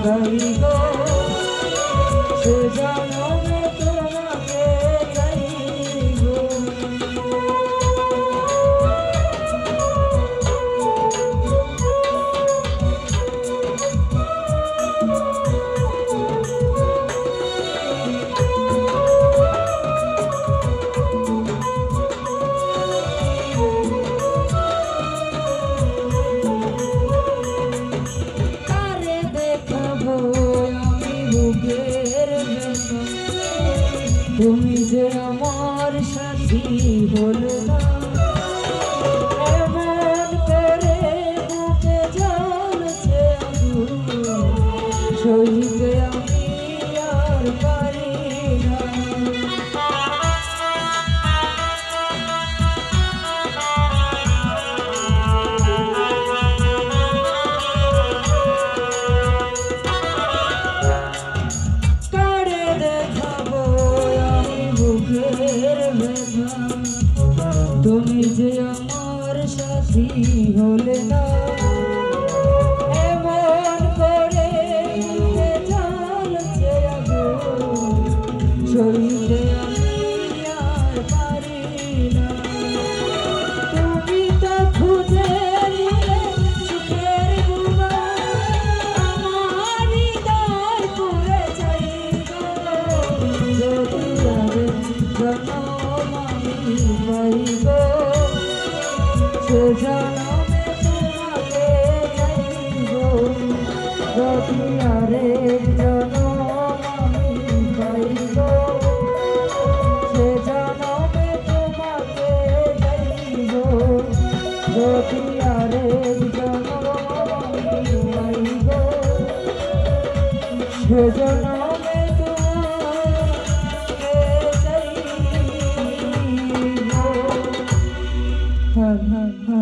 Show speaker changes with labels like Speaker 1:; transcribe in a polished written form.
Speaker 1: গাই গো সে জনমে তোমাকে চাইব। তুমি যে আমার সাথী হলো না, এমন করে বুকে জ্বলছে আগুন, সইতে আমি আর পারি না। তুমি যে আমার সাথী হলে না, এমন করে জ্বলছে আগুন, সইতে আমি আর পারি না। তুমি তো খুঁজে নিলে সুখের গুণান, আমার হৃদয় পুড়ে যাইব। যদি আরে জনম আমি পাইব, সে জনমে তোমাকে চাইব। যদি আরে জনম আমি পাইব, সে জনমে তোমাকে চাইব। যদি আরে জনম আমি পাইব, সে জনমে তোমাকে চাইব।